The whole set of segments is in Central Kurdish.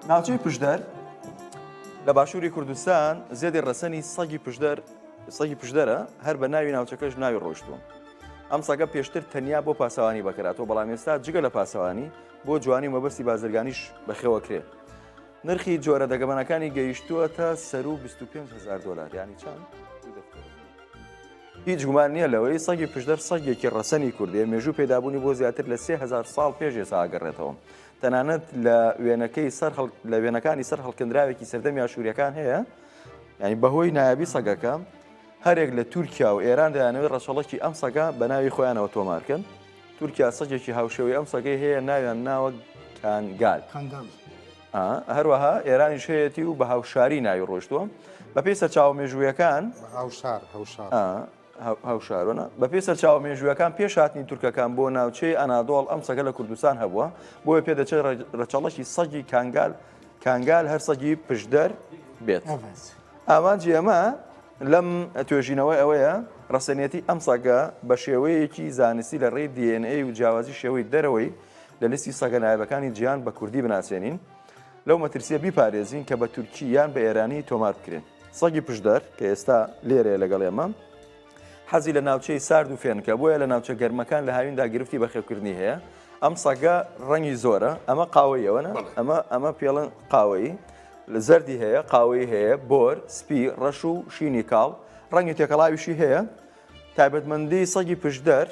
ناوچەی پشدەر لە باشووری کوردستان زێدی ڕەسەنی سەگی پشدەرە هەر بە ناوی ناوچەکەش ناوی ڕۆشتووە. ئەم سەگە پێشتر تەنیا بۆ پاسەوانی بەکراتەوە، بەڵام ئێستا جگە لە پاسەوانی بۆ جوانی مەبەستی بازرگانیش بەخێوە کرێ. نرخی جۆرە دەگەمەنەکانی گەیشتووە تا سەر و 25,000 دلار، یعنی چەند؟ هیچ گومان نییە لەوەی سەگی پشدەر سەگێکی ڕەسەنی کوردیە مێژوو پێدابوونی بۆ زیاتر لە 3000 ساڵ پێش ئێستا ئاگەڕێتەوە. تەنانەت لە وێنەکانی سەر هەڵکەندراوێکی سەردەمی ئاشووریەکان هەیە، ینی بەهۆی نایابی سەگەکە هەرێک لە تورکیا و ئێران دەیانەوەی ڕەچەڵکی ئەم سەگا بە ناوی خۆیانەوە تۆمارکەن. تورکیا سەگێکی هاوشێوەی ئەم سەگەی هەیە، ناویان ناوە کانگال. هەروەها ئێرانیش هەیەی و بە هاوشاری ناوی ڕۆشتووە. بەپێی سەرچاو مێژوویەکان هاوشارۆنە بەپێی سەرچاو مێژوویەکان پێش هاتنی تورکەکان بۆ ناوچەی ئەنادۆڵ ئەم سەگە لە کوردستان هەبووە، بۆیە پێدەچێت ڕەچەڵەکی سەگی کانگال هەر سەگی پشدەر بێت. ئامانجی ئەمە لەم توێژینەوەی ئەوەیە ڕەسەنیەتی ئەم سەگە بە شێوەیەکی زانستی لە ڕێی DNA و جیاوازی شێوەی دەرەوەی لە لیستی سەگە نایابەکانی جیهان بە کوردی بناسێنین، لەو مەترسیە بیپارێزین کە بە تورکی یان بە ئێرانی تۆمار بکرێن. سەگی پشدەر کە ئێستا لێرەیە لەگەڵ ئێمە حەزی لە ناوچەی سارد و فێنکە، بۆیە لە ناوچە گەرمەکان لە هاویندا گرفتی بەخێوکردنی هەیە. ئەم سەگە ڕەنگی زۆرە، ئەمە قاوەیەوەنە، ئەمە پێڵەن قاوەیی، لە زەردی هەیە، قاوەی هەیە، بۆر، سپی، ڕەش و شینی کاڵ، ڕەنگی تێکەڵاویشی هەیە. تایبەتمەندی سەگی پشدەر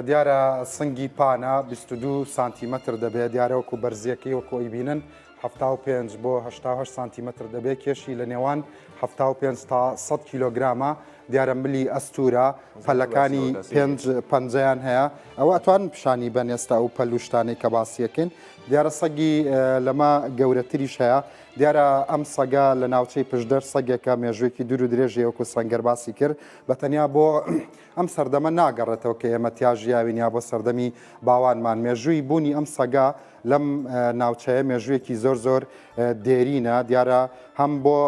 دیارە سنگی پانە 22 سانتیمەتر دەبێت، دیارەوەکو بەرزیەکەی وەکۆی بینن 75 بۆ 88 سانتیمەتر دەبێت، کێشی لە نێوان 75 تا 100 کیلۆگرامە. دیارە ملی ئەستورە پەلەکانی پەنجەیان هەیە، ئەوە ئەتوان پیشانی بەن ئێستا و پەلوشتانەی کە باسیەکەین. دیارە سەگی لەمە گەورەتریش هەیە. دیارە ئەم سەگە لە ناوچەی پشدەر سەگێکە مێژوویەکی دوور و درێژی وەکو سەنگەر باسی کرد، بە تەنیا بۆ ئەم سەردەمە ناگەڕێتەوە کە ئێمە تیاژیاوینیا بۆ سەردەمی باوانمان. مێژووی بوونی ئەم سەگا لەم ناوچەیە مێژوویەکی زۆر دێرینە، دیارە هەم بۆ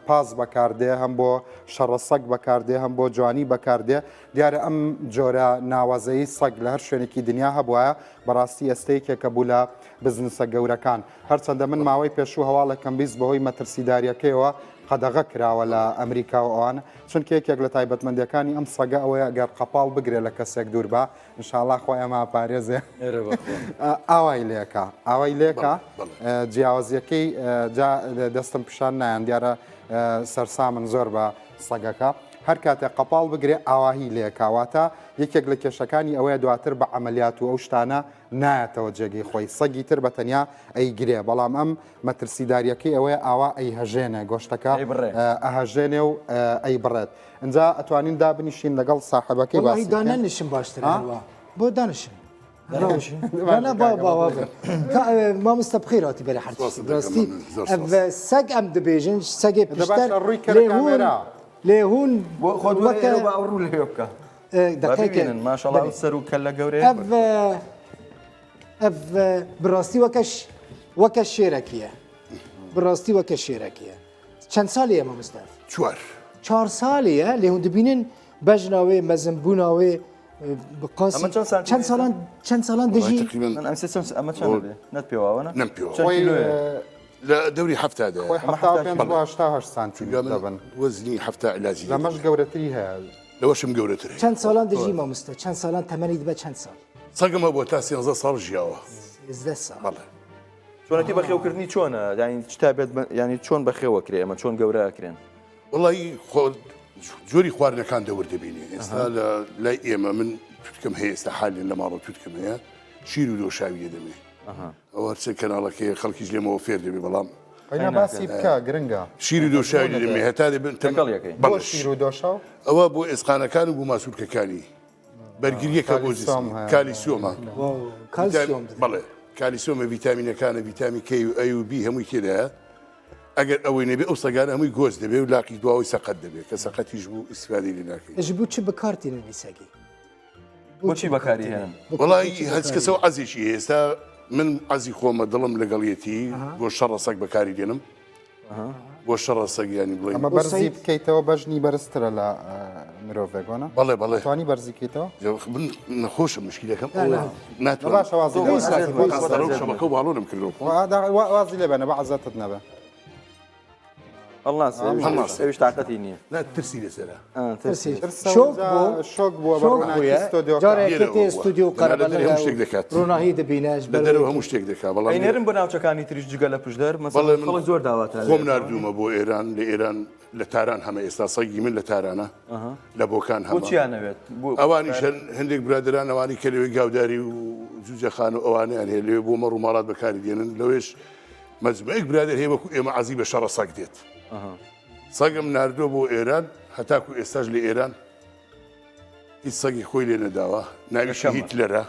پاس بەکاردێ، هەم بۆ شەڕەسەگ بەکاردێ، هەم بۆ جوانی بەکاردێ. دیارە ئەم جۆرە ناوازەیی سەگ لە هەر شوێنێکی دنیا هەبووە، بەڕاستی ئەستەیەکێکە بوو لە بزنسە گەورەکان. هەرچەندە من ماوەی پێشوو هەواڵەکەم بیست بەهۆی مەترسیداریەکەیەوە قەدەغە کراوە لە ئەمریکا و ئەوانە، چونکە یەکێک لە تایبەتمەندیەکانی ئەم سەگە ئەوەیە گەر قەپاڵ بگرێ لە کەسێک دوور بە ئینشاءڵڵا خۆی ئەمە پارێزێ ئاوای لێکە جیاوازیەکەی دەستم پیشان نایەن، دیارە سەرسامن زۆر بە سەگەکە. هەر کاتێک قەپاڵ بگرێ ئاواهی لێکاواتە یەکێک لە کێشەکانی ئەوەیە دواتر بە عملیات و ئەو شتانە نایەتەوە جێگەی خۆی. سەگی تر بەتەنیا ئەیگرێ، بەڵام ئەم مەترسیداریەکەی ئەوەیە ئاوا ئەی هەژێنێ گۆشتەکە ئەهەژێنێ و ئەی بڕێت. اینجا ئەتوانین دابنیشین لەگەڵ ساحبەکەی باسی دانەنشم باشتر بۆ دانشن مامۆستا بخیر هاتی بەرە حرفڕاستی سەگ ئەم دەبێژن سەگێ لێهون ڕوو لێ بکە دەقیکەن ماشەڵڵا سەر و کە لە گەورەیە ئەف بڕاستی وەکە شێرەکیە، بڕاستی وەکە شێرەکیە. چەند ساڵیە مامۆستا؟ 4 ساڵیە لێهون دەبینن بەژناوێ مەزنبووناوێ چەند ساڵان دژی ئەمە چەند نەت پێواوەە لە دەوری هەفتادا 7 سانتیمتر دەبن، وەزنی هەفتا علاجی لەمەش گەورەتری هەیە، لەوەشم گەورەتر. چەند ساڵان دژی مامۆستا؟ چەند ساڵان تەمەنی دەبێت؟ چەند ساڵ؟ سەگەمە بۆ تا 13 ساڵ ژیاوە. 13 ساڵ. چۆنەتی بەخێوکردنی چۆنە؟ ینی چتابێت ینی چۆن بەخێوە کرێ، ئەمە چۆن گەورەکرێن؟ وڵی جۆری خواردنەکان دەوردەبینێ. ئێستا لای ئێمە من توتکەم هەیە، ئێستا حالێن لە ماڵە توتکەم هەیە، شیر و دۆشاویە دەمێ. ئەوە هەرچە کەناڵەکەی خەڵکیش لێمەوە فێر دەبێ، بەڵام باسی بکە گرنگە. شیر و دۆشاوی دەمێ هەتا دەبن شیر و دۆشاو ئەوە بۆ ئێسقانەکان و بۆ ماسوولکەکانی بەرگریەکە بۆ کالیسیۆمە. بەڵێ کالیسیۆمە ڤیتامینەکانە، ڤیتامی K و A و B هەمووی تێدایە. ئەگەر ئەوەی نەبێ ئەو سەگانە هەمووی گۆز دەبێ و لاقی دواوی سەقەت دەبێت کە سەقەتیش بوو ئیسفادەی لێ ناکەین. ئەژ بوو چ بەکارتێننی سەگی؟ بۆچی بەکاری هێنن؟ وڵی هەچ کەسەوە عەزیشی ئێستا من عەزی خۆمە دڵم لەگەڵیەتی بۆ شەڕە سەگ بەکاری دێنم، بۆ شەڕە سەگیانی بڵێ ئەمە بەرزی بکەیتەوە بەژنی بەرزترە لە مرۆڤێکۆنە بەڵێ بەڵێ توانی بەرزیکەیتەوە من نەخۆشە مشکلەکەم باشە وازی شەبەکە باڵۆنم کردەوە وازی لێ بەنە بە عەزەتت نەبە هەڵناس ئەویش تااقەتی نییە لا ترسی لەسەرە شۆک بووە بە جارێکی تێ استودیو هەموو شتێک دەکات ڕووناهی دەبینەش لە دەرەوە هەموو شتێک دەکات بەڵام ئەینێرم بۆ ناوچەکانی تریش جگە لە پشدەر مەسەڵ زۆر داواتە خۆم نردوومە بۆ ئێران لە ئێران لە تاران هەمە ئێستا سەگی من لە تارانە لە بۆکان هەمە بۆچیانەوێت ئەوانیش هەندێک برادران ئەوانی کە لەوێ گاوداری و جوجەخان و ئەوانیان هەیە لەوێ بۆ مەڕ و ماڵات بەکاری دێنن لەوێش مەجموعەیەک برادر هەیە وەکو ئێمە عەزی بە شەڕە سەگ دێت سەگم نردووە بۆ ئێران هەتاکو ئێستاش لە ئێران هیچ سەگی خۆی لێ نەداوە ناویشی هیتلەرە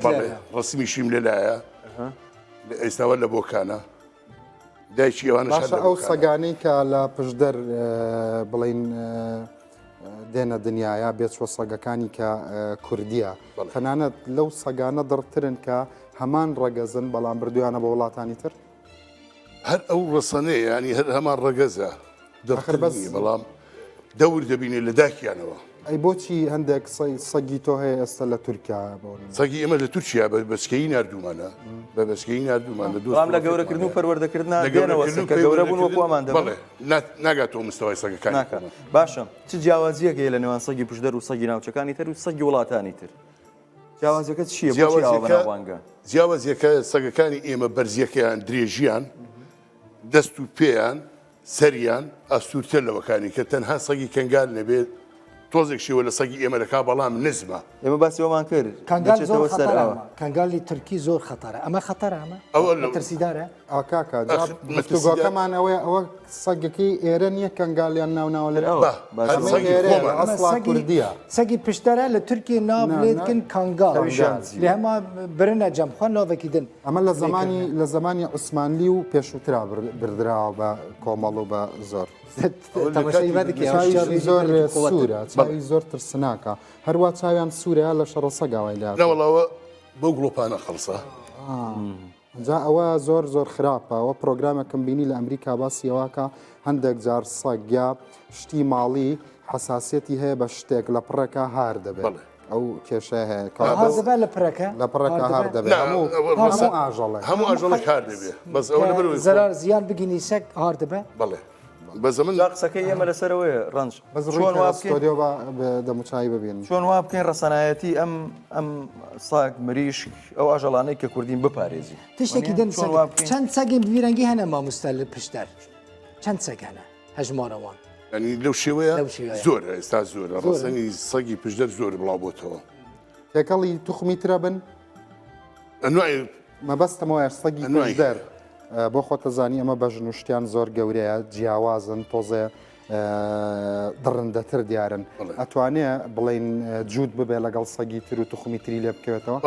بەڵێ ڕسمیشیم لەلایە ئێستاوە لە بۆکانە دایکی ئەوانش باشە ئەو سەگانەی کە لە پشدەر بڵین دێنە دنیاە بێچوە سەگەکانی کە کوردیە تەنانەت لەو سەگانە دڕترن کە هەمان ڕەگەزن بەڵام بردویانە بە وڵاتانی تر هەر ئەو ڕسەنەیە ینی هەر هەمان ڕەگەزە دەخربەزی بەڵام دەور دەبینێ لە داکیانەوە ئەی بۆچی هەندێک سەگی تۆ هەیە ئێستا لە تورکیا سەگی ئەمە لە تورکیا بە بەچکەی نردوومانە بە بەچکەی نردوومانە بەڵام لە گەورەکردن و پەروەردەکردنا دێنەوە کە گەورە بوون وەکووامان بڵێ ناگاتەوە مستەوای سەگەکان باشە چ جیاوازیەکەیە لە نێوان سەگی پشدەر و سەگی ناوچەکانی تر و سەگی وڵاتانی تر جیاوازیەکە چییە بۆچی جیاوازیەکە سەگەکانی ئێمە بەرزیەکەیان درێژیان دەست و پێیان سەریان ئەسوورتر لەوەکانی کە تەنها سەگی کەنگال نەبێت تۆزێک شێوە لە سەگی ئێمە لەکا بەڵام نزمە ئێمە باسیەوەمان کرد کەنگالی تورکی زۆر خەتەرە ئەمە خەتەرە ئەمە ترسیدارە ئاکاکە گفتوگۆکەمان ئەوە سەگەکەی ئێرە نییە کەنگالیان ناوناوە لە ئەسڵا کوردیە سەگی پشتەرە لە تورکی نابلێتکن کەنگال لێ هەما برنە جەمخۆن ناوێکی دن ئەمە لە زمانی عوسمانلی و پێشووترا بردراوە بە کۆمەڵ و بە زۆر زۆر سوورە چاوی زۆر ترسناکە هەروە چاویان سوورە لە شەڕە سەگاوای لە نەوەڵاوە بەو گڵۆپانە خەڵسە جا ئەوە زۆر زۆر خراپە ئەوە پرۆگرامێکم بینی لە ئەمریکا باسیەوەکە هەندێک جار سەگیا شتی ماڵی حساسەتی هەیە بە شتێک لە پڕەکە هار دەبێت ئەو کێشە هەیە لە پڕەکە لە پڕەکە هار دەبێت هەموو ئاژەڵێک هار دەبێت بەس ئەو زەرار زیان بگینی سەگ هار دەبێت بەڵێ بەز من قسەکەی ئێمە لەسەرەوەی ڕنج دەموچایی ببین چۆن وا بکەین ڕسەنایەتی ئەم ساگ مریشک ئەو ئاژەڵانەی کە کوردین بپارێزی تشتێکی دەن چەند سەگی بیرەنگی هەنە مامۆستا لە پشتەر چەند سەگانە هەژمارەوان ینی لەو شێوەیە زۆر ئێستا زۆرە ڕسەنی سەگی پشدەر زۆر بڵاو بۆتەوە تێکەڵی توخمی ترە بن مەبەستەمەوە سەگی پشدەر بۆ خۆتەزانی ئەمە بە ژنوشتیان زۆر گەورەیە جیاوازن تۆزێ دڕندەتر دیارن ئەتوانێت بڵین جوود ببێ لەگەڵ سەگی تر و توخمی تری لێ بکەوێتەوە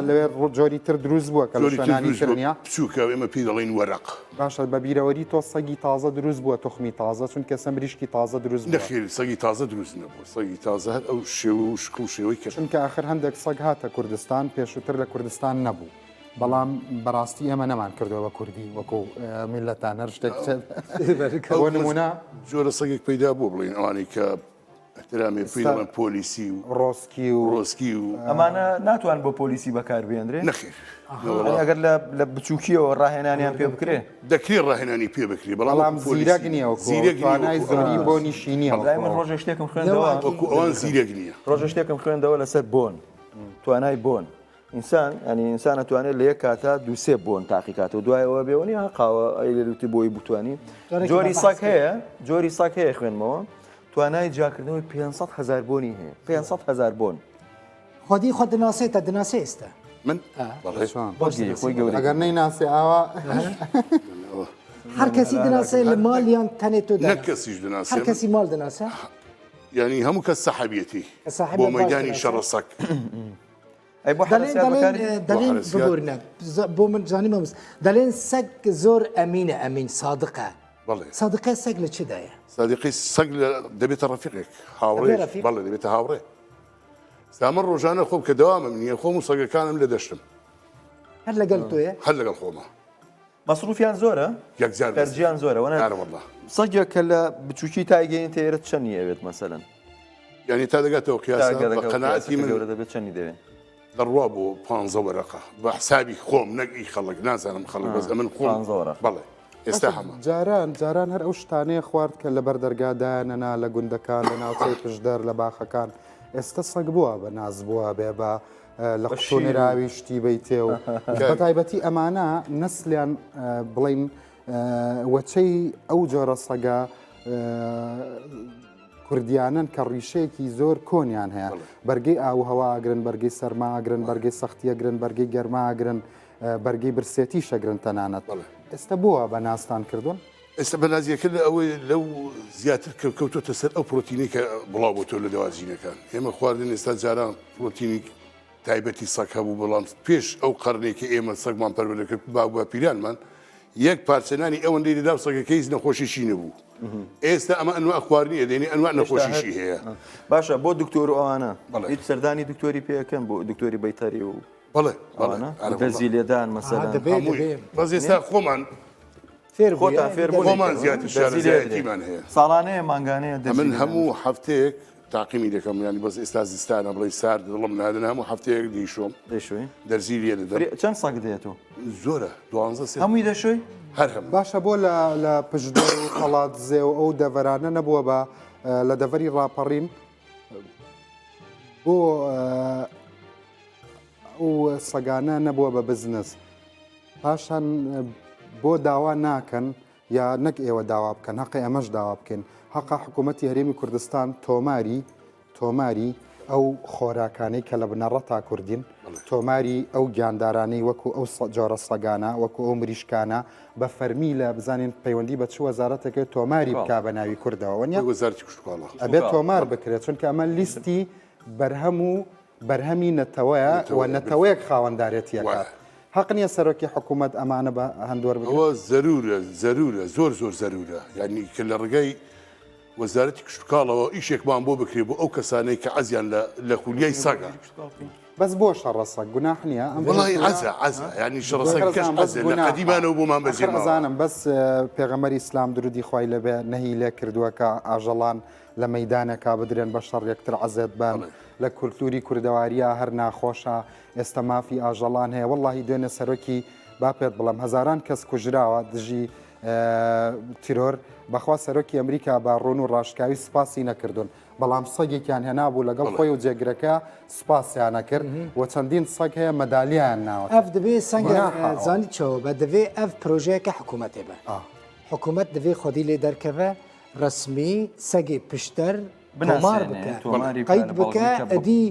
لەوێ جۆری تر دروست بووە کە شوێنانی ترنیا بچووکە ئێمە پێی دەڵێن وەرەق باشە بە بیرەوەری تۆ سەگی تازە دروست بووە توخمی تازە چونکە سە مریشکی تازە دروست نەخێر سەگی تازە دروست نەبوو سەگی تازە هەر ئەو شێوە و شکڵ شێوەی کرد چونکە ئاخر هەندێک سەگ هاتە کوردستان پێشووتر لە کوردستان نەبوو بەڵام بەڕاستی ئەمە نەمان کردەوە بە کوردی وەکو میلەتان هەر شتێک نمونە جۆرە سەگێک پەیدا بوو بڵین ئەوانەی کە احترامێ پێی پۆلیسی و ڕۆسکی و ئەمانە ناتوان بۆ پۆلیسی بەکاربێنرێ نەخێر ئەگەر لە بچووکیەوە ڕاهێنانیان پێ بکرێ دەکرێت ڕاهێنانی پێ بکرێ بەڵام زیرەک نییە توانای زۆری بۆ نیشینیە من ڕۆژە شتێکم خوێندەوە ئەوان زیرەک نییە ڕۆژە شتێکم خوێندەوە لەسەر بۆن توانای بۆن ئینسان ئەنی ئینسان ئەتوانێت لە یەک کاتە دووسێ بۆن تاقیکات و دوایەوە بێوەنی قاوە ئەیلوتی بۆی بتوانین جۆری ساک هەیە جۆری ساک هەیە خوێنمەوە توانای جاکردنەوەی 500,000 بۆنی هەیە 500,000 بۆن خودی خۆ دناسێتە دناسێ ئێستا من خۆی گەورە ئەگەر نەیناسی ئاوا هەر کەسی دناسێ لە ماڵیان تەنێت تۆ نەکەسیش دناسێ هەر کەسی ماڵ دناسە ینی هەموو کەس سەحەبیەتی بۆ مەیدانی شەڕە سەگ دەڵێن ببورنە بۆ من جانی مەمس دەڵێن سەگ زۆر ئەمینە ئەمین صادقە صادقە سەگ لە چدایە سادقی سەگ دەبێتە ڕەفیقێک هاوڕێ بەڵێ دەبێتە هاوڕێ من ڕۆژانە خۆم کە دەوامم نییە خۆم و سەگەکانم لە دەشتم هەر لەگەڵ تۆیە هەر لەگەڵ خۆمە مەسروفیان زۆرە یەکجار خەرجیان زۆرە وەنە والله سەگێک کە لە بچووکی تایگەین تێرە چەندی ئەوێت مەسەلەن يعني تا دەگاتەوە قیاسە بە قەناعەتی من گەورە دەبێت چەندی دەوێت دەڕوا بۆ 15 وەرەقە بە حسابی خۆم نەگی خەڵک نازانم خەڵک بەس ئەمن خۆم 15 وەرەق. بەڵێ ئێستا هەمە جاران هەر ئەو شتانەیە خوارد کە لەبەر دەرگادایانەنا لە گوندەکان لە ناوچەی پشدەر لە باخەکان ئێستا سەگ بووە بە ناز بووە بێ بە لە قوتونراوی شتی بەیتێ و بە تایبەتی ئەمانە نسلیان بڵین وەچەی ئەو جۆرە سەگە کوردیانن کە ڕیشەیەکی زۆر کۆنیان هەیە بەرگەی ئاو هەواگرن بەرگەی سەرماگرن بەرگەی سەختیەگرن بەرگەی گەرماگرن بەرگەی برسێتی شەگرن تەنانەت ئێستا بووە بە ناستان کردوون ئێستا بەنازیەکە لە ئەوەی لەو زیاتر کەوتۆتە سەر ئەو پرۆتینی کە بڵاو بۆ تۆ لە دەوازینەکان ئێمە خواردن ئێستا جاران پرۆتینی تایبەتی سەگ هەبوو بەڵام پێش ئەو قەرنێکی ئێمە سەگمان پەروەردەکرد باو پیرانمان یەک پارچەنانی ئەوەندەی لەدا سەگەکە هیچ نەخۆشیشی نەبوو ئێستا ئەمە ئەنواع خواردنی دێنی ئەنواع نەخۆشیشی هەیە باشە بۆ دکتۆر و ئەوانە هیچ سەردانی دکتۆری پێەکەم بۆ دکتۆری بەیتاری و بەڵێ دەزی لێدان مەسەلەن بەس ئێستا خۆمان خۆتان فێر بوون خۆمان زیاتر شارەزایەتیمان هەیە ساڵانەیە مانگانەیە من هەموو هەفتەیەک تاقیمی دەکەم ینی بەس ئێستا زستانە بڵێ سارد دڵم نادن هەموو هەفتەیە دیشۆم دەشوی دەرزی لێ دەدەم چەند سەگ دێتەوە زۆرە 12 هەمووی دەشوی هەر هەموو باشە بۆ لە پشدەر و قەڵات زێ و ئەو دەڤەرانە نەبووە بە لە دەڤەری ڕاپەڕین بۆ ئەو سەگانە نەبووە بە بزنس پاشان بۆ داوا ناکەن یا نەک ئێوە داوا بکەن حەقی ئەمەش داوا بکەن حەقا حکوومەتی هەرێمی کوردستان تۆماری ئەو خۆراکانەی کە لە بنەڕەتا کوردین تۆماری ئەو گیاندارانەی وەکو ئەو جۆرە سەگانە وەکو ئەو مریشکانە بە فەرمی لە بزانین پەیوەندی بە چ وەزارەتەکە تۆماری بک بە ناوی کوردەوە وەزارەتی کوشتکۆڵە ئەبێت تۆمار بکرێت چونکە ئەمە لیستی بەرهەمی نەتەوەیە و نەتەوەیەک خاوەنددارێتیەکە حەق نییە سەرۆکی حکوومەت ئەمانە بە هەندوەر ئەوە زەرورە زۆر زەرورە یعنی کە لە ڕگەی وەزارەتی کشتکاڵەوە ئیشێکمان بۆ بکرێت بۆ ئەو کەسانەی کە عەزیان لە خولیای سەگە بەس بۆ شەڕەسەگ گوناح نییە وڵی عەزە ینی شەڕەسەگ کەش عەزە لە قەدیمانەوە بۆمان بەجێماوە ئەزانم بەس پێغەمبەری ئیسلام درودی خوای لەبێ نەهی لێ کردووە کە ئاژەڵان لە مەیدانێکا بدرێن بە شەڕ یەکتر عەزێت بن لە کولتوری کوردەواریە هەر ناخۆشە ئێستا مافی ئاژەڵان هەیە وەڵڵاهی دوێنێ سەرۆکی با پێت بڵم هەزاران کەس کوژراوە دژی تیرۆر بەخوا سەرۆکی ئەمریکا باڕۆن و ڕاشکاوی سپاسی نەکردوون بەڵام سەگێکیان هێنابوو لەگەڵ خۆی و جێگرەکە سپاسیان نەکرد و چەندین سەگ هەیە مەدالیان ناوە ئەف دەبێ سەنگە زانی چەوە بە دەبێ ئەف پرۆژەیەکە حکوومەتێ بە حکوومەت دەبێ خۆدی لێ دەرکەوە ڕسمی سەگی پشتەر تۆمار بکە قەید بکە ئەدی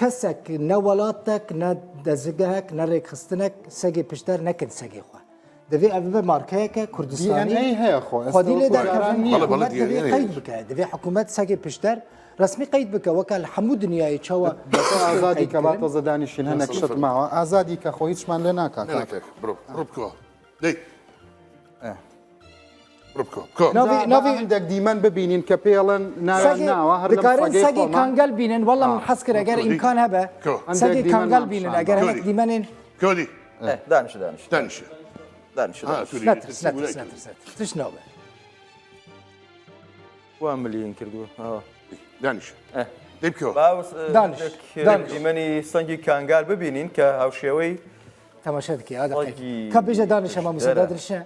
کەسێک نە وڵاتێک نە دەزگەهێک نە ڕێکخستنێک سەگی پشتەر نەکرد سەگی خوا دەبێ ئەو بە مارکەیەکە کوردستانی هەیە خۆدی لێ قەید بکە دەبێ حکوومەت سەگی پشتەر ڕسمی قەید بکە وەکە لە هەموو دنیای چاوە ئازادی کە باتە زەدانیشین هەنێک شت ماوە ئازادی کە خۆ هیچمان لێ ناکات هەندێک دیمەن ببینین کە پێڵن ناوە هەردەکارن سەگی کانگەل بینن وەڵام حەز کرد ئەگەر ئیمکان هەبە سەگی کانگەل بینن ئەگەر هەندێک دیمەنین کۆدی دانش تشنەوە وان ملیۆن کردووە دانیش دەیبکەوە دیمەنی سەنگی کانگال ببینین کە هاوشێوەی تەماشا بکە کە بێژە دانش ئەمە موسەدا درشە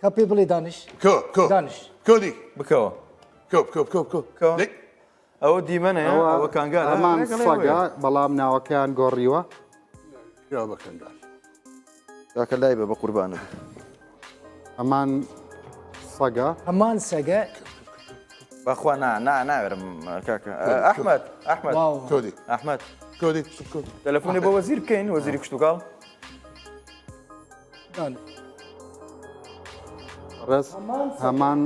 کە پێ بڵێ دانش دانش کۆدی بکەوە ئەوە دیمەنەیە ئەوە کانگال ئەمان سەگە بەڵام ناوەکەیان گۆڕیوە بە کەنگال کاکە لای بە قوربانە ئەمان سەگە هەمان سەگە بەخوا ناوێرم کاکە ئەحمەد کۆدی ئەحمەد کۆدی تەلەفۆنی بۆ وەزیر بکەین وەزیری کشتتوکاڵ ڕێز هەمان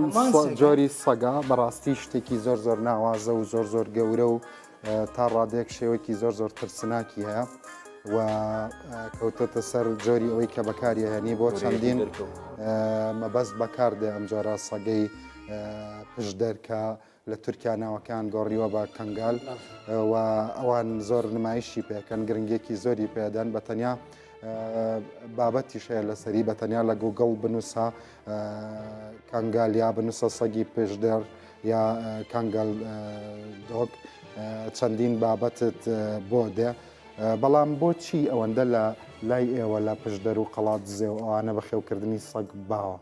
جۆری سەگا بەڕاستی شتێکی زۆر ناوازە و زۆر گەورە و تا ڕادێک شێوەیەکی زۆر ترسناکی هەیە و کەوتۆتە سەر جۆری ئەوەی کە بەکاری هێنی بۆ چەندین مەبەست بەکاردێ ئەم جۆرە سەگەی پشدەرکە لە تورکیا ناوەکان گۆڕیوە بە کەنگال و ئەوان زۆر نمایشی پێکەن گرنگێکی زۆری پێدەن بە تەنیا بابەتیشەیە لەسەری بە تەنیا لە گوگڵ بنووسە کەنگال یا بنووسە سەگی پێشدەر یا کەنگەل دۆک چەندین بابەتت بۆ دێ بەڵام بۆچی ئەوەندە لە لای ئێوە لە پشدەر و قەڵات دزێ و ئەوانە بەخێوکردنی سەگ باوە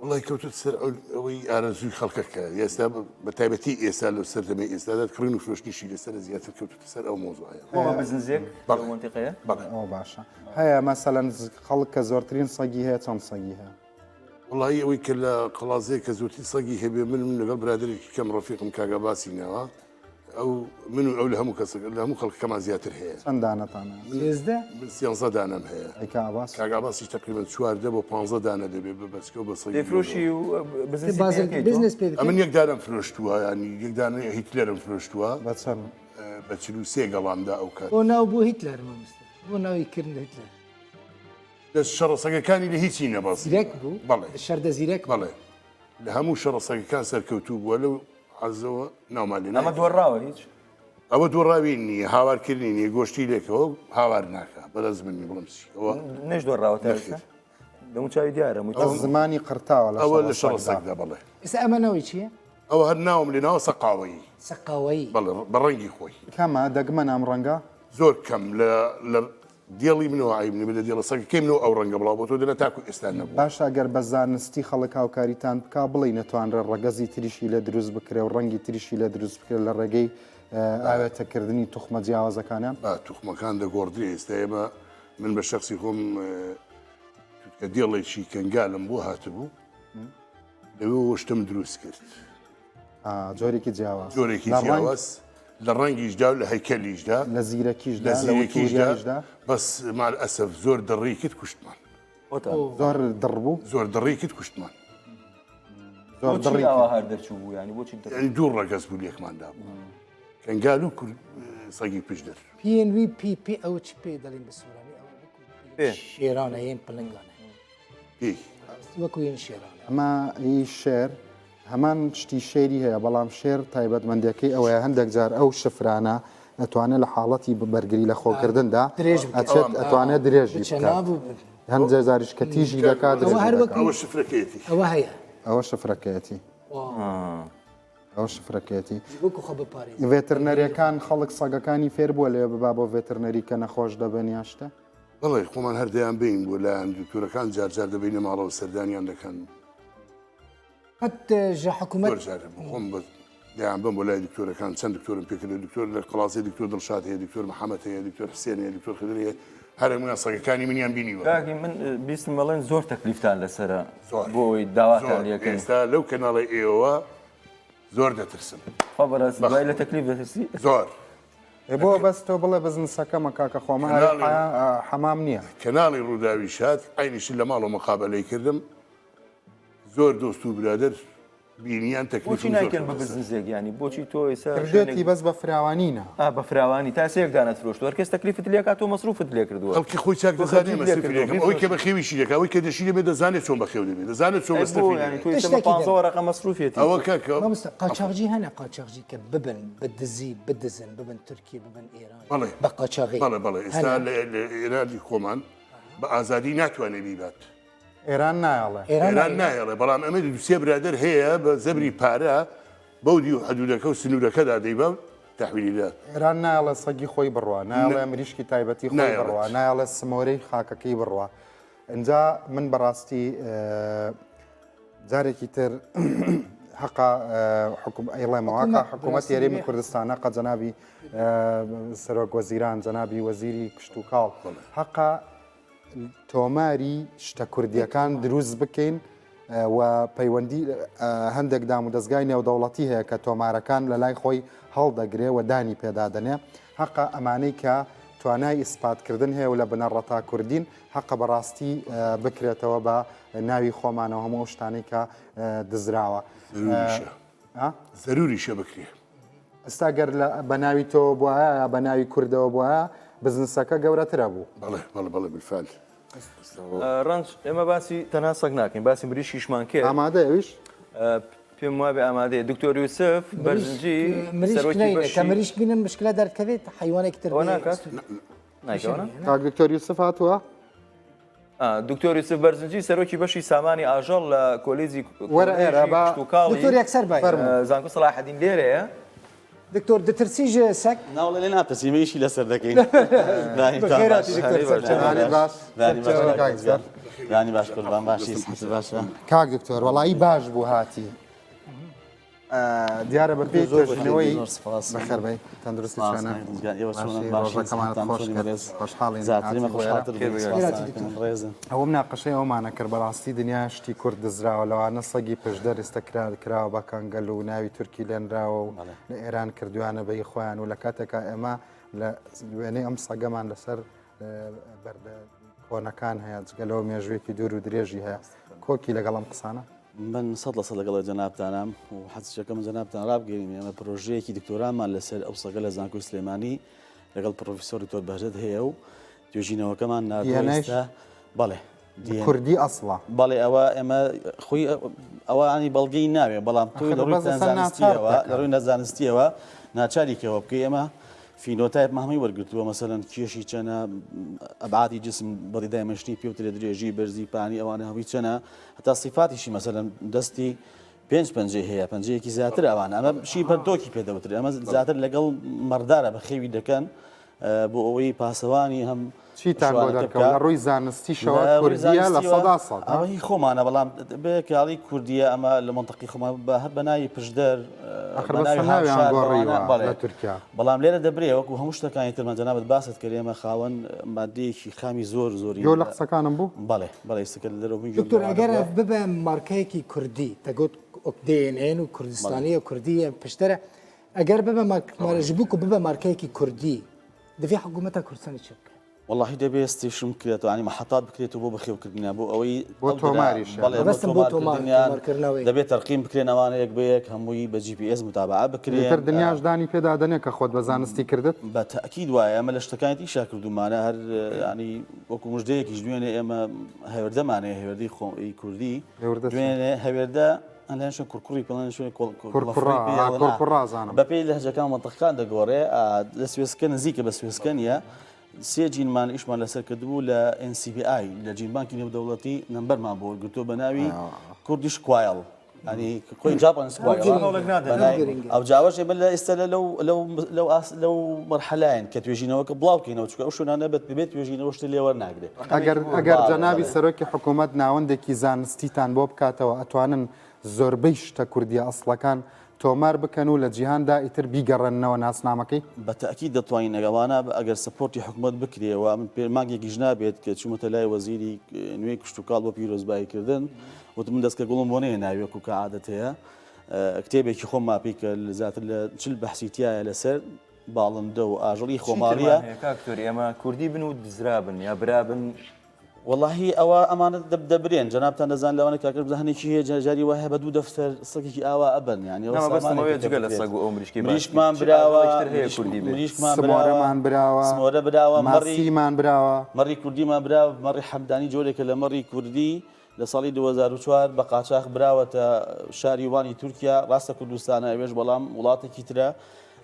والله کەوتت سەر ئەوەی ئارەزووی خەڵکەکە ئێستا بە تایبەتی ئێستا لە سەردەمەی ئێستادا کڕین و فرۆشتنیشی لەسەر زیاتر کەوتتە سەر ئەو مۆزوعە بۆ بزنزێک منتیقەیە ئەو باشە هەیە مەسەلەن خەڵک کە زۆرترین سەگی هەیە چەند سەگی هەیە وڵی ئەوەی کە لە قەڵازەیە کە زۆرتی سەگی هەبێ من لەگەڵ برادێکی کەم ڕەفیقم کاگا باسی ناوە ئەو من و ئەو لە هەموو کەس لە هەموو خەڵکەمان زیاتر هەیە چەند دانەتانە سیانزە دانم هەیە کاگا باسی تقریبا 14 بۆ 15 دانە دەبێت بە بەسکە و بە سەگی دەفرۆشی و بزنس پێ ئەمن یەک دانم فرۆشتووە ینی یەک دانە هیتلەرم فرۆشتووە بە چەند بە 43 گەڵامدا ئەو کات بۆ ناو بۆ هیتلەر مامۆستا بۆ ناوی کردن هیتلەر دەست شەڕەسەگەکانی لە هیچی نەباسی زیرەک بوو بەڵێ شەردە زیرەک بەڵێ لە هەموو شەڕەسەگەکان سەرکەوتوو بووە لەو عەزەوە ناومالی ئەمە دۆڕاوە هیچ ئەوە دووڕاوی نییە هاوارکردنی نیە گۆشتی لێکەوە هاوار ناکە بەدەست منی بڵمسی ئەوە نەش دۆڕاوە تا دەمو چاوی دیارە زمانی قرتاوە ئەوە لە شەڕەسەگدا بڵێ ئێستا ئەمەنەوەی چییە؟ ئەوە هەر ناوم لێناوە سەقاوەیی سەقاوەیی بەڵێ بە ڕەنگی خۆی کەمە دەگمە نام ڕەنگە زۆر کەم لە دێڵی منەوە عیبنی بە دێڵە سەگەکەی منەوە ئەو ڕەنگە بڵاو بۆ تۆ دێنە تاکو ئێستا نەبوو باش ئەگەر بە زانستی خەڵک هاوکاریتان بک بڵێ نەتوانرە ڕەگەزی تریشی لە دروست بکرێ و ڕەنگی تریشی لە دروست بکرێت لە ڕێگەی ئاوێتەکردنی توخمە جیاوازەکانیان توخمەکان دەگۆڕدرێ ئێستا ئێمە من بە شخصی خۆم کە دێڵێکی کەنگالم بۆ هاتبوو لەوێ وەشتم دروست کرد جۆرێکی جیاواز جۆرێکی جیاواز لە ڕەنگیشدا و لە هەیکەلیشدا لە زیرەکیشدا لە زیرەکیشدا بەس مال ئەسەف زۆر دەڕی کرد کوشتمان زۆر دڕبوو زۆر دەڕی کرد کوشتمان زۆر دڕی هەر دەرچوو بوو ینی بۆچی دوو ڕەگەز بوو لێکماندا بوو کەنگال و سەگی پشدەر PNVPP ئەو چ پێ دەڵین بە سوورانی شێرانە یەن پلنگانە وەکوێن شێرانە ئەمە هی شێر هەمان شتی شێری هەیە بەڵام شێر تایبەتمەندەکەی ئەوەیە هەندێک جار ئەو شفرانە ئەتوانێت لە حاڵەتی بەرگری لە خۆکردندا ئەچێت ئەتوانێت درێژی هەندێک زاریش کە تیژی دەکات ئەوە شفرەکەیەتی ئەوە هەیە ئەوە شفرەکەیەتی ئەو شفرەکەیەتی وەکو خە بپارێز ڤێترنەریەکان خەڵک سەگەکانی فێر بووە لێ ببا بۆ ڤێترنەری کە نەخۆش دەبێن یاشتە بەڵێ خۆمان هەردەیان بین بۆ لایەن دکتۆرەکان جارجار دەبینە ماڵەوە سەردانیان دەکەن قەت ژە حکوومەت خۆم دەیان بم بۆ لای دکتۆرەکان چەند دکتۆرم پێکرد دکتۆر لە قڵاسی دکتۆر دڵشاد هەیە دکتۆر محەممەد هەیە دکتۆر حسێن هەیە دکتۆر خدر هەیە هەرمونە سەگەکانی منیان بینیوە من بیستم بەڵێن زۆر تەکلیفتان لەسرە بۆی داواتان لەکەن ئێستا لەو کەناڵی ئێوە زۆر دەترسم خۆبەرەس لە تەکلیف دەترسی زۆر بۆ بەست تۆ بڵێ بزنسەکەمە کاکە خۆمە حەمام نییە کەناڵی ڕووداوی شاد عینیشی لە ماڵ و مقابلەی کردم زۆر دۆست و برادر بینیان تەکلیفی ناکەن بە بزنزێک ینی بۆچی تۆ ئێستا کردێتی بەس بە فراوانینە بە فراوانی تا سێک دانت فرۆشت وەرکەس تەکلیفت لێکات تۆ مەسروفت لێ کردووە خەڵکی خۆی چاک دەزانێ مەسروفیەکەم ئەوەی کە بە خێویشی دەکا ئەوەی کە دەشی دەبێت دەزانێت چۆن بە خێو دەبێت دەزانێت چۆن مەستەفی ڕقە مەسروفێتی ئەوە کاکە قاچاغجی هەنە قاچاغجی کە ببن بدزی بدزن ببن تورکی ببن ئێران بەڵێ بە قاچاغی بەڵێ ئێستا لە ئێرانی خۆمان بە ئازادی ناتوانێت بیبات ئێران نایڵێ ئێران نایڵێ بەڵام ئەمە دووسێ برادر هەیە بە زەبری پارە بەودی و حدودەکە و سنوورەکەدا دەیبا تحویلیدا ئێران نایڵێ سەگی خۆی بڕوە نایڵێ مریشکی تایبەتی خۆی بڕوە نایڵێ سمۆرەی خاکەکەی بڕوە اینجا من بەڕاستی جارێکی تر حقا ئەیڵێمەوەکە حکوومەت یاریمی کوردستانە قە جەنابی سەرۆک وەزیران جەنابی وەزیری کشت و کاڵ حقا تۆماری شتە کوردیەکان دروست بکەین و پەیوەندی هەندێک دام و دەستگای نێودەوڵەتی هەیە کە تۆمارەکان لە لای خۆی هەڵدەگرێ و دانی پێدادەنێ حقا ئەمانەی کە توانای ئیسپاتکردن هەیە و لە بنەڕەتا کوردین حقا بەڕاستی بکرێتەوە بە ناوی خۆمانەوە هەموو شتانەی کە دزراوە زەروریشە بکرێ ئێستا گەر بە ناوی تۆ بووە بە ناوی کوردەوە بووە بزنسەکە گەورەترە بوو بەڵێ بالفعل ڕەنج ئێمە باسی تەنها سەگ ناکەین باسی مریشیشمان کرد ئامادە ئەویش پێم وابێ ئامادەیە دکتۆر یوسف بەرزنجی کە مریش بینن مشکلە دەرکەوێت حیوانێکی تر ناکات نایکەوە کاک دکتۆر یوسف هاتووە دکتۆر یوسف بەرزنجی سەرۆکی بەشی سامانی ئاژەڵ لە کۆلیزی وەرە ئێرە بە دکتۆر یەکسەر باید زانکۆ سەلاحەدین لێرەیە دکتۆر دەترسیژە سەک ناوڵێ لێ ناتەسیمەیشی لەسەر دەکەین دانی باش قوربان باشی باشە کاک دکتۆر وەڵایی باش بوو هاتی دیارە بە پێی تۆژنەوەی بەخێربەی تەندروستی چۆنە ئەوە مناقەشەی ئەومانە کرد بەڕاستی دنیا شتی کورد دزراوە لەوانە سەگی پشدەر ئێستاکرا کراوە بە کەنگەل و ناوی تورکی لێنراوە و لە ئێران کردوانە بەی خۆیان و لە کاتێکا ئێمە لە وێنەی ئەم سەگەمان لەسەر بەردە کۆنەکان هەیە جگەلەوە مێژوێکی دوور و درێژی هەیە کۆکی لەگەڵ ئەم قسانە من 100% لەگەڵ جەنابتانم و حەزەکەم جەنابتان ڕابگەین ئێمە پرۆژەیەکی دکتۆرانمان لەسەر ئەو سەگە لە زانکۆی سلێمانی لەگەڵ پرۆفیسۆری تۆر بەهجەت هەیە و توێژینەوەکەمان نادۆستە بەڵێ کوردی ئەسڵە بەڵێ ئەوە ئێمە خۆی ئەوە ینی بەڵگەی ناوێ بەڵام تۆی لە ڕووی نەزانستیەوە ناچاریکەوە بکەی ئێمە فینۆتایپ مەهمی وەرگرتووە مەسەرەن کێشی چەنە ئەبعادی جسم بەڵیدای مەشتی پێوترێ درێژی بەرزی پانی ئەوانە هەوی چەنە هەتا سیفاتیشی مەسەرەن دەستی پێنج پەنجەی هەیە پەنجەیەکی زیاتر ئەوانە ئەمە شی پەردۆکی پێدەوتر ئەمە زیاتر لەگەڵ مەردارە بە خێوی دەکەن بۆ ئەوەی پاسەوانی هەم چیتان بۆ دەکەوە لە ڕووی زانستیشەوە کوردیە لە سەدا سەد ئەوەی خۆمانە بەڵام بێ کاڵی کوردیە ئەمە لە منتەقی خۆمان بە هەر بەناوی پشدەر تورکیا بەڵام لێرە دەبرێ وەکو هەموو شتەکانی ترمە جەنابەت باست کرد ئێمە خاوەن مادەیەکی خامی زۆر زۆری یۆ لە قسەکانم بوو بەڵێ بەڵێ سکە لەرەوە دکتۆر ئەگەر ببە مارکەیەکی کوردی دەگوت دێنێن و کوردستانی و کوردی پشتەرە ئەگەر ببە مارەژبووک و ببە مارکەیەکی کوردی دەبێ حکوومەتە کوردستانی چ بکە والله دەبێ ستیشن بکرێتەوە ینی محەتات بکرێتەوە بۆ بەخێوکردنە بۆ ئەوەی بۆ تۆماریش دەبێت تەرقیم بکرێن ئەوانە یەک بەیەک هەمووی بە GPS متابعە بکرێت تر دنیاشدانی پێدادنێ کە خۆت بە زانستی کردت بە تەکید وایە ئەمە لە شتەکانی شا کردومانە هەر ینی وەکو مژدەیەکیش دوێنێ ئێمە هەوێردەمانەیە هێوردی خۆی کوردی دوێنێ هەوێردە ئەلێنشە کوڕکوڕی پڵێن شوێن کوڕکوڕازانم بەپێی لە هەجەکان منتەقەکان دەگۆڕێ لە سوێسکە نزیکە بە سوێسکەنیە سێ جینمان ئیشمان لەسەر کردبوو لە NCBI لە جینبانکی نێودەوڵەتی نەمبەرمان بۆ گرتووە بە ناوی کوردیش کوایڵ ینی خۆی جاپان ئەو جاوەش ئێمە لە ئێستا لەو مەرحەلایەن کە توێژینەوەکە بڵاوکەینەوە چکە ئەو شوێنانە بێت توێژینەوە شتە لێوە ناگرێت ئەگەر جەنابی سەرۆکی حکوومەت ناوەندێکی زانستیتان بۆ بکاتەوە ئەتوانن زۆربەی شتە کوردی ئەسڵەکان تۆمار بکەن و لە جیهاندا ئیتر بیگەڕێنەوە ناسنامەکەی بە تەکید دەتوانین ئەگەوانە ئەگەر سپۆرتی حکوومەت بکرێەوە من پێمانگێکیش نابێت کە چوومەتە لای وەزیری نوێی کشتتوکاڵ بۆ پیرۆزباییکردن وتم دەستکە گوڵم بۆ نەیە ناوێک و کە عادەت هەیە کتێبێکی خۆم ماپی کە زیاتر لە چل بەحسیتیایە لەسەر باڵندە و ئاژەڵی خۆماڵیە کاکتۆری ئێمە کوردی بن و دزرابن یا برابن واللهی ئەوە ئەمانە دەبرێن جەنابتان دەزان لەوانە کاکرد بزانێکی هەیە جاری وایە بە دوو دەفتەر سەگێکی ئاوا ئەبن ینی جگە لە سەگ و ئەو مریشکمان براوە سمۆرەمان براوە سمۆرە براوە مەڕیمان براوە مەڕی کوردیمان براوە مەڕی حەمدانی جۆرێکە لە مەڕی کوردی لە ساڵی 2004 بە قاچاق براوەتە شاری وانی تورکیا ڕاستە کوردستانە ئەوێش بەڵام وڵاتێکی ترە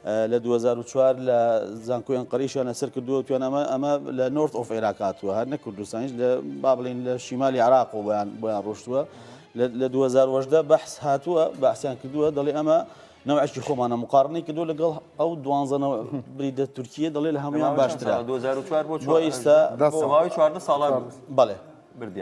لە 2004 لە زانکۆی ئەنقەریشیان لەسەر کردووە توێن ئەمە لە نۆرت ئۆف عێراق هاتووە هەر نە کوردستانیش لە با بڵێن لە شیمالی عێراق و بۆیان ڕۆشتووە لە 2010 بەحث هاتووە بەحسیان کردووە دەڵێ ئەمە نەوعێکی خۆمانە مقارنەی کردووە لەگەڵ ئەو 12 بریدە تورکیە دەڵێ لە هەمویان باشترە 2004 بۆ ئێستا سەماوی 14 ساڵان بەڵێ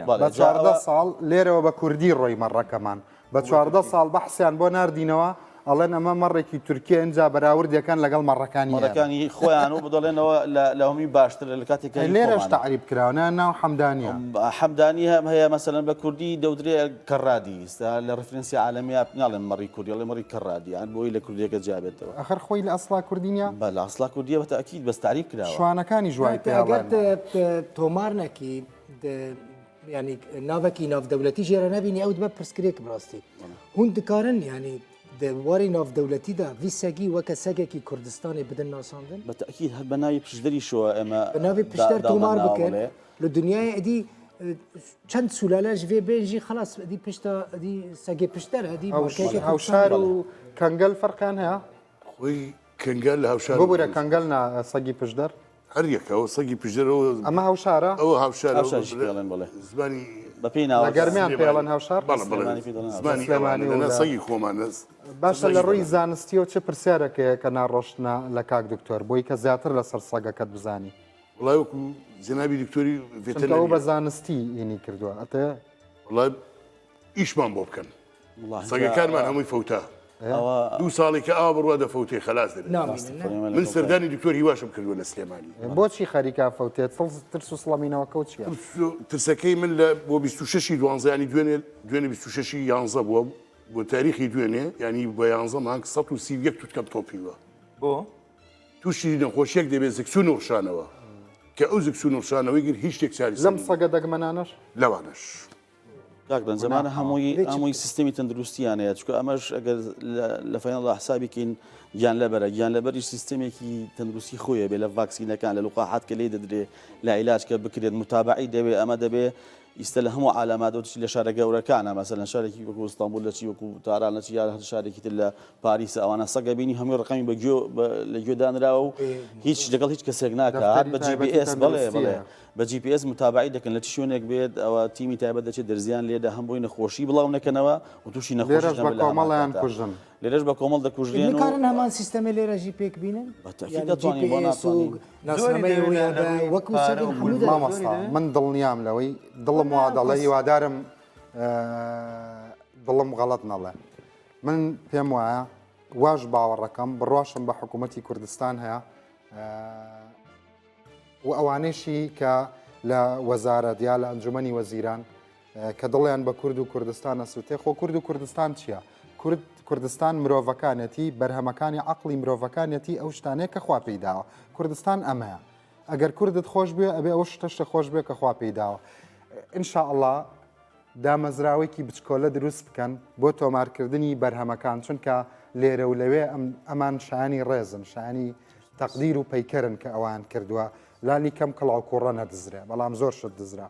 بە 14 ساڵ لێرەوە بە کوردی ڕۆی مەڕەکەمان بە 14 ساڵ بەحسیان بۆ ناردینەوە ئەڵێن ئەمە مەڕێکی تورکیا ئەنجا بەراوردەکان لەگەڵ مەڕەکانی خۆیان و بدەڵێنەوە لە هەمی باشتر لە کاتێک لێرەش تەعریب کراونە ناو حەمدانیە حەمدانی هەیە مەسەلەن بە کوردی دەودرێ کەڕادی ئێستا لە ڕفرەنسی عالەمیە ناڵێن مەڕی کوردی ئەڵێ مەڕی کەڕادیان بۆی لە کوردیەکە جابێتەوە ئەخر خۆی لە ئەسڵا کوردینە بە لە ئەسڵا کوردیە بە تەکید بەس تعریب کراوە شوانەکانی ژوای ئەگەر تۆمار نەکی ینی ناوەکی ناودەوڵەتی ژێرە نبینی ئەو بە پرسکرێک بڕاستی هون دکارن ینی واری ناودەوڵەتیدا وی سەگی وەکە سەگێکی کوردستانی بدن ناساندن بە تەکید هەر بە ناوی پشدەری شووە ئێمە بە ناوی پشتەر تۆمار بکەن لە دنیای ئەدی چەند سولالەش vê بێژی خلاص ئەدی پشتە ئەدی سەگێ پشتەر ئەدی هاوشار و کەنگەل فەرقان هەیە خۆی کەنگەل لە هاوشار بۆ بورە کەنگەل سەگی پشدەر هەریەکەەوە سەگی پژەرەوە ئەمە هاوشارە ئەوە هاوشارە هاوشاریشی پێڵێن بڵێ زمانی بە پێی ناوە لە گەرمیان پێڵەن هاوشار زمانی ئەوانە سەگی خۆمانە باشە لە ڕووی زانستیەوە چه پرسیارەکەیە کە ناڕۆشتە لە کاک دکتۆر بۆی کە زیاتر لەسەر سەگەکەت بزانی وڵای وەکو جنابی دکتۆری ئەو بە زانستی ئینی کردووە ئەتە وڵای ئیشمان بۆ بکەن سەگەکانمان هەمووی فەوتا دوو ساڵی کە ئاوا بڕوا دەفەوتێ خلاص دەبێت من سەردانی دکتۆر هیواشم کردووە لە سلێمانی بۆچی خەریکا فەوتێت ترس و سڵامینەوەکە چیە ترسەکەی من لە بۆ 26 دوانزانی دوێنێ 26 یانزە بووە بۆ تاریخی دوێنێ ینی بە یانزە مانگ 131 توتکەم تۆپیوە بۆ تووشی نەخۆشیەک دەبێت زکسون و ڕشانەوە کە ئەو زکسون و ڕشانەوەی گر هیچ شتێک چاری لەم سەگە دەگمەنانش لەوانش کاکدان زمانە هەمووی سیستمی تەندروستیانەیە چکە ئەمەش ئەگەر لە فەیەڵ حسابیکەین گیان لەبەرە گیان لەبەری سیستمێکی تەندروستی خۆیە بێ لە ڤاکسینەکان لە لوقاحات کە لێ دەدرێ لا عیلاج کە بکرێت متابعی دەبێ ئەمە دەبێ ئیستا لە هەموو عالاماتەوەی لە شارە گەورەکانە مەسەلەن شارێکی وەکو ئیستانبول لە چی وەکو تاران لە چی یا شارێکی تر لە پاریس ئەوانە سەگە بینی هەمووی ڕقەمی لە گوێدانراوە و هیچ لەگەڵ هیچ کەسێک ناکات بە GPS بڵێ بە GPS متابعی دەکەن لە شوێنێک بێت ئەوە تیمی تایبەت دەچێت دەرزیان لێدا هەم بۆی نەخۆشی بڵاو نەکەنەوە و تووشی نەخۆشی کۆمەڵیان کوژن لێرەش بە کۆمەڵ دەکوژێن و کارن هەمان سیستەمە لێرەژی پێک بینن دەتوانین بۆ ناتوانین وەکو مامەستا من دڵنیام لەوەی دڵم وا دەڵێ هیوادارم دڵم غەڵەت نەڵێ من پێم وایە واش باوەڕەکەم بڕواشم بە حکوومەتی کوردستان هەیە و ئەوانەیشی کە لە وەزارەت یا لە ئەنجومەنی وەزیران کە دڵیان بە کورد و کوردستان ئەسووتێ خۆ کورد و کوردستان چییە؟ کوردستان مرۆڤەکانەتی بەرهەمەکانی عقلی مرۆڤەکانەتی ئەو شتانەیە کە خوا پێیداوە کوردستان ئەمەیە ئەگەر کوردت خۆش بێ ئەبێ ئەو شتە خۆش بێ کە خوا پێیداوە ئینشاءڵڵا دامەزراوێکی بچکۆلە دروست بکەن بۆ تۆمارکردنی بەرهەمەکان چونکە لێرە و لەوێ ئەمان شانی ڕێزن شانی تەقدیر و پەیکەرن کە ئەوان کردووە لانی کەم کەڵاو کوڕە نەدزرێ بەڵام زۆر شت دزرا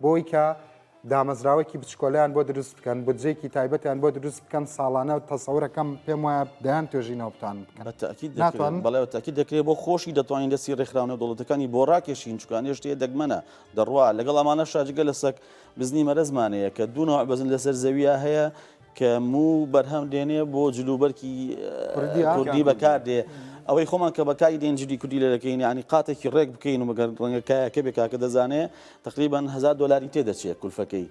بۆی کە دامەزراوەکی بچکۆلیان بۆ دروست بکەن بودجێکی تایبەتیان بۆ دروست بکەن ساڵانە و تەسەورەکەم پێم وایە دەیان توێژینەوە بتان بکەن بەڵێ تاکی دەکرێت بۆ خۆشی دەتوانین دەستی ڕێکخراونە دەوڵەتەکانی بۆ ڕاکێشین چکانی شتێ دەگمەنە دەڕوا لەگەڵ ئەمانە شاجگە لە سەک بزنی مەرەزمانەیە کە دوونەوە بەزن لەسەر زەویە هەیە کە موو بەرهەم دێنێ بۆ جلوبەرکی کوردی بەکاردێ ئەوەی خۆمان کە بەکاری دێنجلی کوردی لە دەکەین ینی قاتێکی ڕێک بکەین و مەگەر ڕەنگەکایەکە بێکاکە دەزانێ تقریبان $1000 تێدەچێت کولفەکەی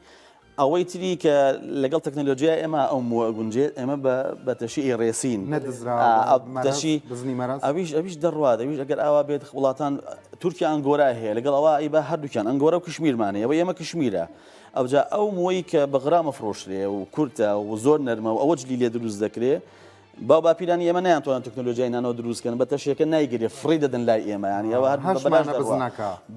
ئەوەی تری کە لەگەڵ تەکنەلۆژیای ئێمە ئەو گونجێت ئێمە بە تەشی ڕێسین ئەویش دەڕوا دەویش ئەگەر ئاوا بێت وڵاتان تورکیا ئەنگۆرا هەیە لەگەڵ ئەوە ئەی بە هەردووکیان ئەنگۆرە و کشمیرمانەیە ئەوە ئێمە کشمیرە ئەوجا ئەو موی کە بەغرامە فرۆشرێ و کورتە و زۆر نەرمە و ئەوە جلی لێ دروست دەکرێت با باپیرانی ئێمە نەیانتوانن تەکنۆلۆژیای نانۆ دروستکەن بە تەشێکە نایگرێ فڕی دەدەن لای ئێمە ینی ئەوە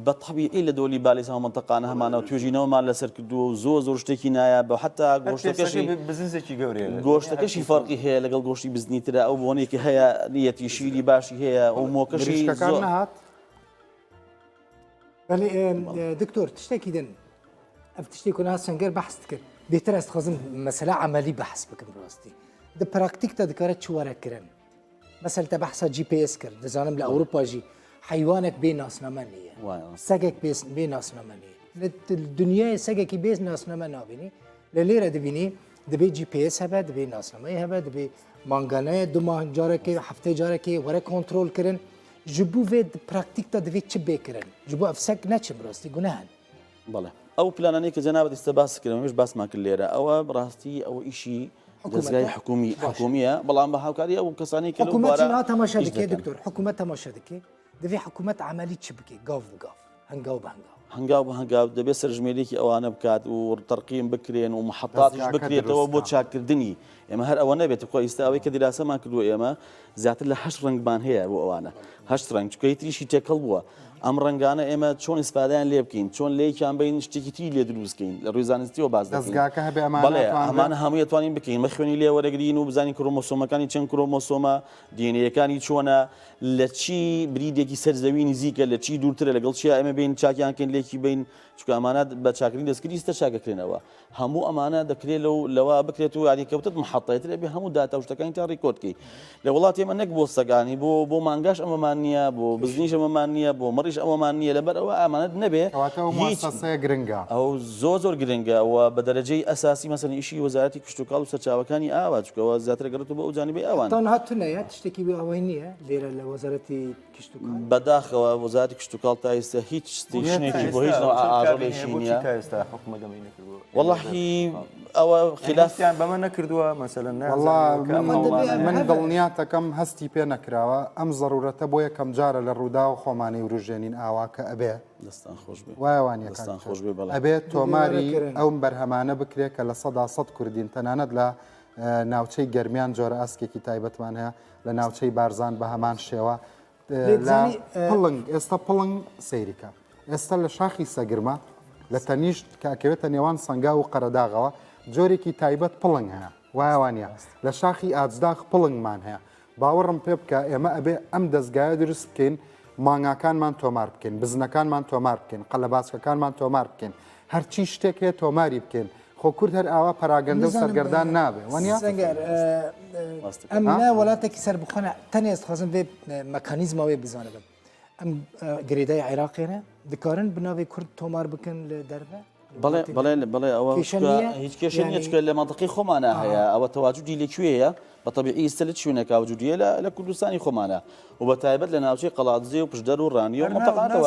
بە طبیعی لە دۆلی بالیسا و منتەقانە هەمانە و توێژینەوەمان لەسەر کردو و زۆر شتێکی نایە بە حتا بزنسێکی گەورەیە گۆشتەکەشی فەرقی هەیە لەگەڵ گۆشتی بزنی ترە ئەو بۆنێکی هەیە نیەتی شیری باشی هەیە ئەو مۆکەشی نهات دکتۆر تشتێکی دن ئەف تشتێک و سنگەر بەحث کرد بێتر ئەستخوازم مەسەلا عملی بەحث بکەم ڕاستی د پراکتیک تا دەکارێت چوارەکردن مثل تا بەحسا GPS کرد دەزانم لە ئەوروپاژی حیوانێک بێ ناسنامە نییە سەگێک بێ ناسنامە نییە لە دنیای سەگێکی بێ ناسنامە نابینی لە لێرە دەبینی دەبێ GPS هەبە دەبێ ناسنامەی هەبە دەبێ مانگانەیە دو ماه جارێکی هەفتەی جارێکی وەرە کۆنترۆلکردن ji bo vê di praktîk da divê çi bêkirin ji bo ev sek neçim rastî gunehin بەڵێ ئەو پلانانەی کە جەنابەت ئێستا باس کردەوەش باسمان کرد لێرە ئەوە ڕاستی ئەوە ئیشی دەستگای حکومیە بەڵام بە هاوکاری ئەو کەسانی کە تەماشا دکێ دکتۆر حکوومەت تەماشا دکێ دەبێ حکوومەت عملی چ بکێ گاو بگاو هەنگاو بە هەنگاو بە هەنگاو دەبێت سەرژمێرێکی ئەوانە بکات و تەرقیم بکرێن و محەتاتیش بکرێتەوە بۆ چاکردنی ئێمە هەر ئەوە نەبێت خۆ ئێستا ئەوەی کە دیراسەمان کردووە ئێمە زیاتر لە 8 ڕنگمان هەیە بۆ ئەوانە 8 ڕنگ چکەی تریشی تێکەڵ بووە ئەم ڕنگانە ئێمە چۆن ئیسفادەیان لێ بکەین چۆن لێکیان بین شتێکی تی لێ دروستکەین لە ڕووی زانستیەوە باز بەڵێ ئەمانە هەمووی توانین بکەین مە خوێنی لێ وەرەگرین و بزانین کرۆمۆسۆمەکانی چەند کرۆمۆسۆمە دیێنەیەکانی چۆنە لە چی بریدێکی سەرزەوی نزیکە لە چی دوورترە لەگەڵ چیا ئێمە بین چاکیانکەین لێکی بین چکە ئەمانە بە چاکردنی دەستکردی ستە چاکەکرێنەوە هەموو ئەمانە دەکرێت لەوە بکرێت و یاریکەوتت محەتەیەترێ بێ هەموو داتا شتەکانی تا ڕیکۆردکەی لە وڵاتی ئێمە نەک بۆ سەگانی بۆ مانگاش ئەمەمان نییە بۆ بزنیش ئەمەمان نییە بۆ مەڕیش ئێمەش ئەوەمان نییە لەبەر ئەوە ئامانەت نەبێ کەواتەوە مؤسسەسەیە گرنگە ئەو زۆر گرنگە ئەوە بە دەرەجەی ئەساسی مەسەن ئیشی وەزارەتی کشتتوکاڵ و سەرچاوەکانی ئاوا چکەوە زیاتر گەڕێتەوە بە ئەو جانبی ئەوان تەنها تونەیە تشتێکی بێ ئەوەی نییە لێرە لە وەزارەتی کشتتوکاڵ بەداخەوە وەزارەتی کشتتوکاڵ تا ئێستا هیچ شتێکی بۆ هیچ ئاژەڵێکی نییە وەڵاهی ئەوە خلافیان بەمە نەکردووە مەسەلەن من دڵنیاتەکەم هەستی پێ نەکراوە ئەم ضرورەتە بۆ یەکەم جارە لە ڕوودا و خۆمانی وروژێنین ئاواکە ئەبێ دەستان خۆش بێ وایوانیەکان خۆش بێ بەڵێ ئەبێت تۆماری ئەوم بەرهەمانە بکرێت کە لە 100 کوردین تەنانەت لە ناوچەی گەرمیان جۆرە ئەسکێکی تایبەتمان هەیە لە ناوچەی بارزان بە هەمان شێوە پڵنگ ئێستا پڵنگ سەیریکە ئێستا لە شاخی سەگرمە لە تەنیشت کاکەوێتە نێوان سەنگا و قەرەداغەوە جۆرێکی تایبەت پڵنگ هەیە وایوانە لە شاخی ئاجداغ پڵنگمان هەیە باوەڕم پێ بکە ئێمە ئەبێ ئەم دەستگایە دروست بکەین مانگاکانمان تۆمار بکەین بزنەکانمان تۆمار بکەین قەلەباسکەکانمان تۆمار بکەین هەرچی شتێک هەیە تۆماری بکەین خۆ کورد هەر ئاوا پەراگەندە و سەرگەردان نابێ وانیا ئەم نا وڵاتێکی سەربخۆنە تەنێست خۆزم بێ مەکانیزمەوەی بزانە بم ئەم گرێدای عێراقێنە دکارن بناوی کورد تۆمار بکەن لە دەربە بەڵێ ئەوە هیچ کێشە نییە چکە لە منطقی خۆمانە هەیە ئەوە تەواجودی لەکوێیە بە طبیعی ئێستا لە شوێنێک وجودیە لە کوردستانی خۆمانە و بە تایبەت لە ناوچەی قەڵاتزێ و پشدەر و ڕانی و منطقەتەوە